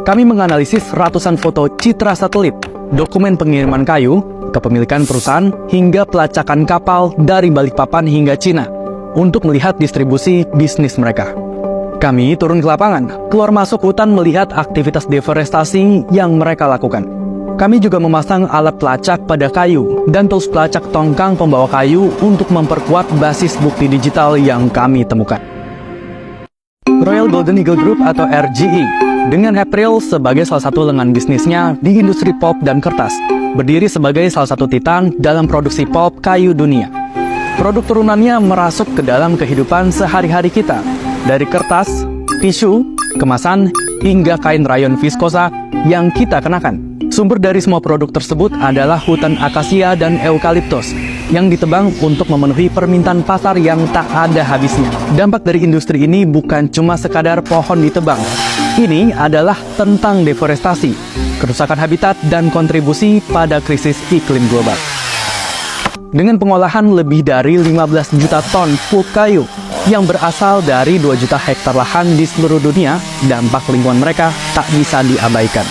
Kami menganalisis ratusan foto citra satelit, dokumen pengiriman kayu, kepemilikan perusahaan, hingga pelacakan kapal dari Balikpapan hingga Cina untuk melihat distribusi bisnis mereka. Kami turun ke lapangan, keluar masuk hutan melihat aktivitas deforestasi yang mereka lakukan. Kami juga memasang alat pelacak pada kayu dan tools pelacak tongkang pembawa kayu untuk memperkuat basis bukti digital yang kami temukan. Royal Golden Eagle Group atau RGE, dengan April sebagai salah satu lengan bisnisnya di industri pulp dan kertas, berdiri sebagai salah satu titan dalam produksi pulp kayu dunia. Produk turunannya merasuk ke dalam kehidupan sehari-hari kita, dari kertas, tisu, kemasan, hingga kain rayon viskosa yang kita kenakan. Sumber dari semua produk tersebut adalah hutan akasia dan eukaliptus yang ditebang untuk memenuhi permintaan pasar yang tak ada habisnya. Dampak dari industri ini bukan cuma sekadar pohon ditebang. Ini adalah tentang deforestasi, kerusakan habitat, dan kontribusi pada krisis iklim global. Dengan pengolahan lebih dari 15 juta ton pulp kayu yang berasal dari 2 juta hektar lahan di seluruh dunia, dampak lingkungan mereka tak bisa diabaikan.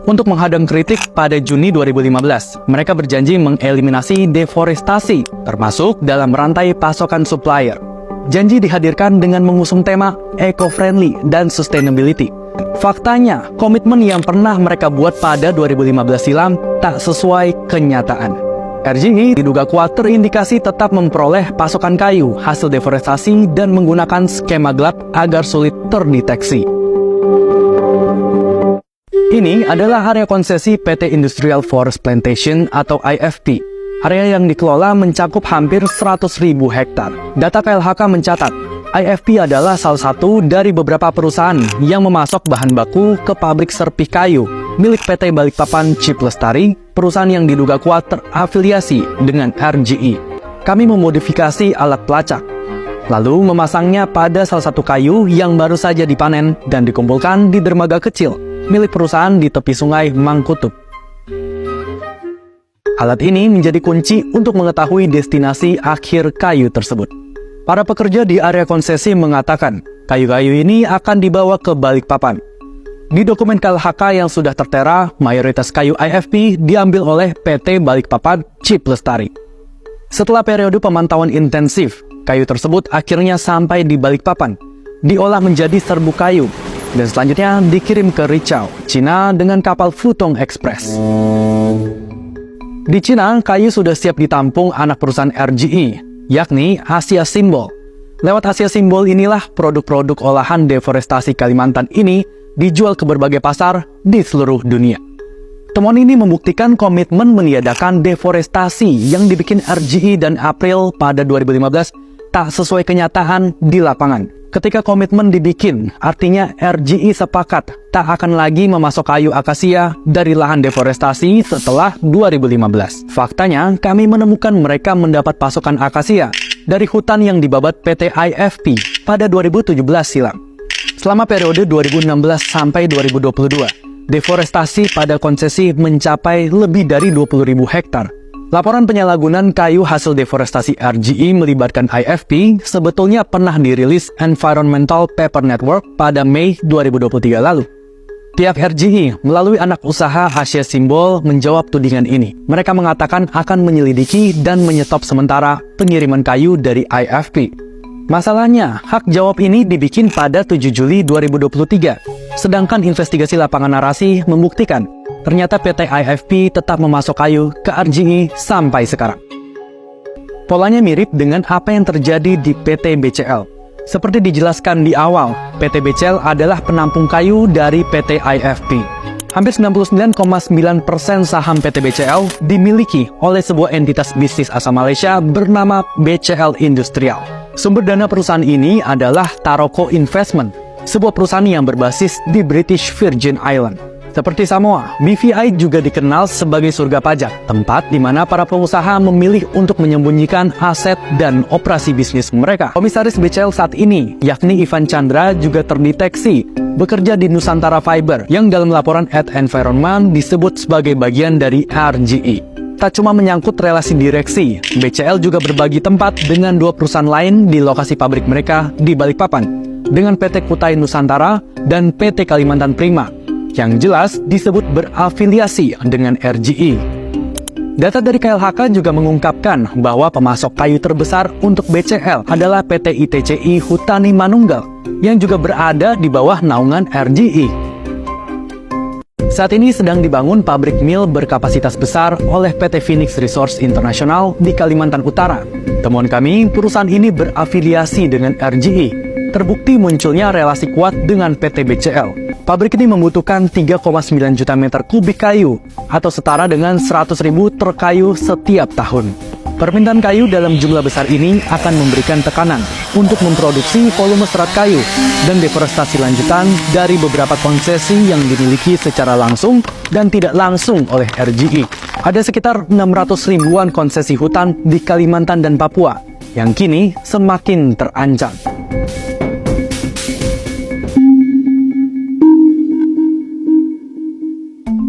Untuk menghadang kritik, pada Juni 2015, mereka berjanji mengeliminasi deforestasi, termasuk dalam rantai pasokan supplier. Janji dihadirkan dengan mengusung tema eco-friendly dan sustainability. Faktanya, komitmen yang pernah mereka buat pada 2015 silam tak sesuai kenyataan. RGE diduga kuat terindikasi tetap memperoleh pasokan kayu hasil deforestasi dan menggunakan skema gelap agar sulit terdeteksi. Ini adalah area konsesi PT Industrial Forest Plantation atau IFP. Area yang dikelola mencakup hampir 100.000 hektar. Data KLHK mencatat, IFP adalah salah satu dari beberapa perusahaan yang memasok bahan baku ke pabrik serpih kayu milik PT Balikpapan Chip Lestari, perusahaan yang diduga kuat terafiliasi dengan RGE. Kami memodifikasi alat pelacak, lalu memasangnya pada salah satu kayu yang baru saja dipanen dan dikumpulkan di dermaga kecil milik perusahaan di tepi sungai Mangkutup. Alat ini menjadi kunci untuk mengetahui destinasi akhir kayu tersebut. Para pekerja di area konsesi mengatakan, kayu-kayu ini akan dibawa ke Balikpapan. Di dokumen KLHK yang sudah tertera, mayoritas kayu IFP diambil oleh PT Balikpapan Chip Lestari. Setelah periode pemantauan intensif, kayu tersebut akhirnya sampai di Balikpapan, diolah menjadi serbuk kayu, dan selanjutnya dikirim ke Richau, Cina dengan kapal Futong Express. Di Cina, kayu sudah siap ditampung anak perusahaan RGE, yakni Asia Simbol. Lewat Asia Simbol inilah produk-produk olahan deforestasi Kalimantan ini dijual ke berbagai pasar di seluruh dunia. Temuan ini membuktikan komitmen meniadakan deforestasi yang dibikin RGE dan April pada 2015 tak sesuai kenyataan di lapangan. Ketika komitmen dibikin, artinya RGE sepakat tak akan lagi memasok kayu akasia dari lahan deforestasi setelah 2015. Faktanya, kami menemukan mereka mendapat pasokan akasia dari hutan yang dibabat PT IFP pada 2017 silam. Selama periode 2016 sampai 2022, deforestasi pada konsesi mencapai lebih dari 20.000 hektar. Laporan penyalahgunaan kayu hasil deforestasi RGE melibatkan IFP sebetulnya pernah dirilis Environmental Paper Network pada Mei 2023 lalu. Pihak RGE melalui anak usaha Asia Simbol menjawab tudingan ini. Mereka mengatakan akan menyelidiki dan menyetop sementara pengiriman kayu dari IFP. Masalahnya, hak jawab ini dibikin pada 7 Juli 2023, sedangkan investigasi lapangan narasi membuktikan ternyata PT IFP tetap memasok kayu ke RGE sampai sekarang. Polanya mirip dengan apa yang terjadi di PT BCL. Seperti dijelaskan di awal, PT BCL adalah penampung kayu dari PT IFP. Hampir 99,9% saham PT BCL dimiliki oleh sebuah entitas bisnis asal Malaysia bernama BCL Industrial. Sumber dana perusahaan ini adalah Taroko Investment, sebuah perusahaan yang berbasis di British Virgin Island. Seperti Samoa, BVI juga dikenal sebagai surga pajak, tempat di mana para pengusaha memilih untuk menyembunyikan aset dan operasi bisnis mereka. Komisaris BCL saat ini, yakni Ivan Chandra, juga terdeteksi bekerja di Nusantara Fiber, yang dalam laporan @environment disebut sebagai bagian dari RGE. Tak cuma menyangkut relasi direksi, BCL juga berbagi tempat dengan 2 perusahaan lain di lokasi pabrik mereka di Balikpapan, dengan PT Kutai Nusantara dan PT Kalimantan Prima, yang jelas disebut berafiliasi dengan RGE. Data dari KLHK juga mengungkapkan bahwa pemasok kayu terbesar untuk BCL adalah PT ITCI Hutani Manunggal yang juga berada di bawah naungan RGE. Saat ini sedang dibangun pabrik mil berkapasitas besar oleh PT Phoenix Resource International di Kalimantan Utara. Temuan kami, perusahaan ini berafiliasi dengan RGE. Terbukti munculnya relasi kuat dengan PT BCL. Pabrik ini membutuhkan 3,9 juta meter kubik kayu atau setara dengan 100.000 truk kayu setiap tahun. Permintaan kayu dalam jumlah besar ini akan memberikan tekanan untuk memproduksi volume serat kayu dan deforestasi lanjutan dari beberapa konsesi yang dimiliki secara langsung dan tidak langsung oleh RGE. Ada sekitar 600 ribuan konsesi hutan di Kalimantan dan Papua yang kini semakin terancam.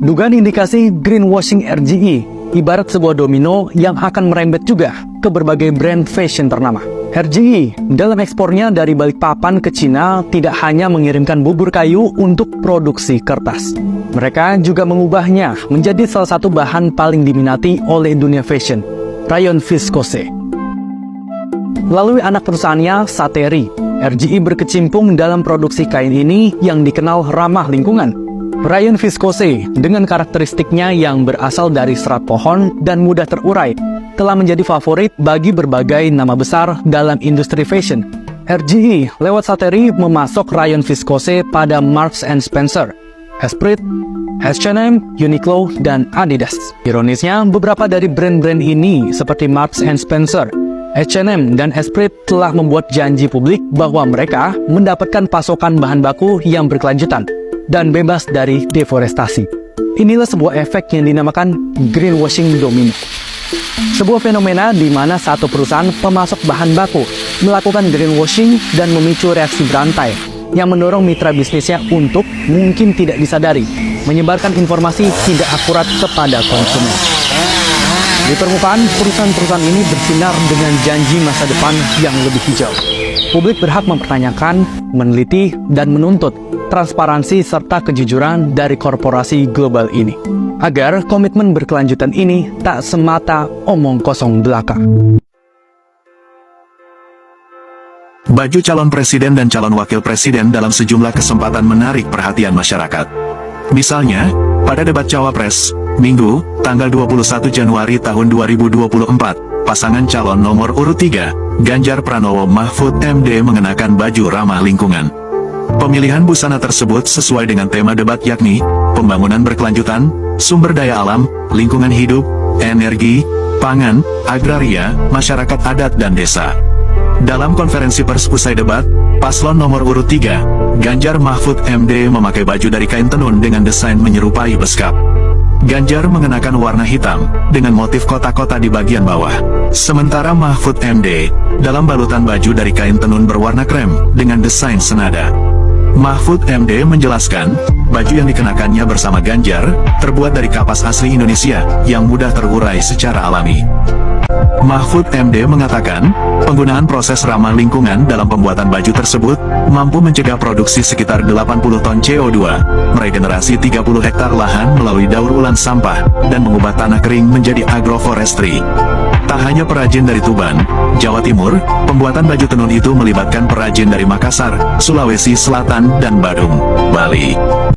Dugaan indikasi greenwashing RGE ibarat sebuah domino yang akan merembet juga ke berbagai brand fashion ternama. RGE dalam ekspornya dari Balikpapan ke Cina tidak hanya mengirimkan bubur kayu untuk produksi kertas. Mereka juga mengubahnya menjadi salah satu bahan paling diminati oleh dunia fashion, rayon viskose. Melalui anak perusahaannya, Sateri, RGE berkecimpung dalam produksi kain ini yang dikenal ramah lingkungan. Rayon viskose dengan karakteristiknya yang berasal dari serat pohon dan mudah terurai telah menjadi favorit bagi berbagai nama besar dalam industri fashion. RGE lewat Sateri memasok rayon viskose pada Marks & Spencer, Esprit, H&M, Uniqlo, dan Adidas. Ironisnya, beberapa dari brand-brand ini seperti Marks & Spencer, H&M, dan Esprit telah membuat janji publik bahwa mereka mendapatkan pasokan bahan baku yang berkelanjutan dan bebas dari deforestasi. Inilah sebuah efek yang dinamakan greenwashing domino. Sebuah fenomena di mana satu perusahaan pemasok bahan baku melakukan greenwashing dan memicu reaksi berantai yang mendorong mitra bisnisnya untuk, mungkin tidak disadari, menyebarkan informasi tidak akurat kepada konsumen. Di permukaan, perusahaan-perusahaan ini bersinar dengan janji masa depan yang lebih hijau. Publik berhak mempertanyakan, meneliti, dan menuntut transparansi serta kejujuran dari korporasi global ini, agar komitmen berkelanjutan ini tak semata omong kosong belaka. Baju calon presiden dan calon wakil presiden dalam sejumlah kesempatan menarik perhatian masyarakat. Misalnya, pada debat Cawapres, Minggu, tanggal 21 Januari tahun 2024, pasangan calon nomor urut 3, Ganjar Pranowo Mahfud MD mengenakan baju ramah lingkungan. Pemilihan busana tersebut sesuai dengan tema debat yakni, pembangunan berkelanjutan, sumber daya alam, lingkungan hidup, energi, pangan, agraria, masyarakat adat dan desa. Dalam konferensi pers usai debat, paslon nomor urut 3, Ganjar Mahfud MD memakai baju dari kain tenun dengan desain menyerupai beskap. Ganjar mengenakan warna hitam, dengan motif kotak-kotak di bagian bawah. Sementara Mahfud MD, dalam balutan baju dari kain tenun berwarna krem, dengan desain senada. Mahfud MD menjelaskan, baju yang dikenakannya bersama Ganjar, terbuat dari kapas asli Indonesia, yang mudah terurai secara alami. Mahfud MD mengatakan, penggunaan proses ramah lingkungan dalam pembuatan baju tersebut, mampu mencegah produksi sekitar 80 ton CO2, meregenerasi 30 hektar lahan melalui daur ulang sampah, dan mengubah tanah kering menjadi agroforestry. Tak hanya perajin dari Tuban, Jawa Timur, pembuatan baju tenun itu melibatkan perajin dari Makassar, Sulawesi Selatan, dan Badung, Bali.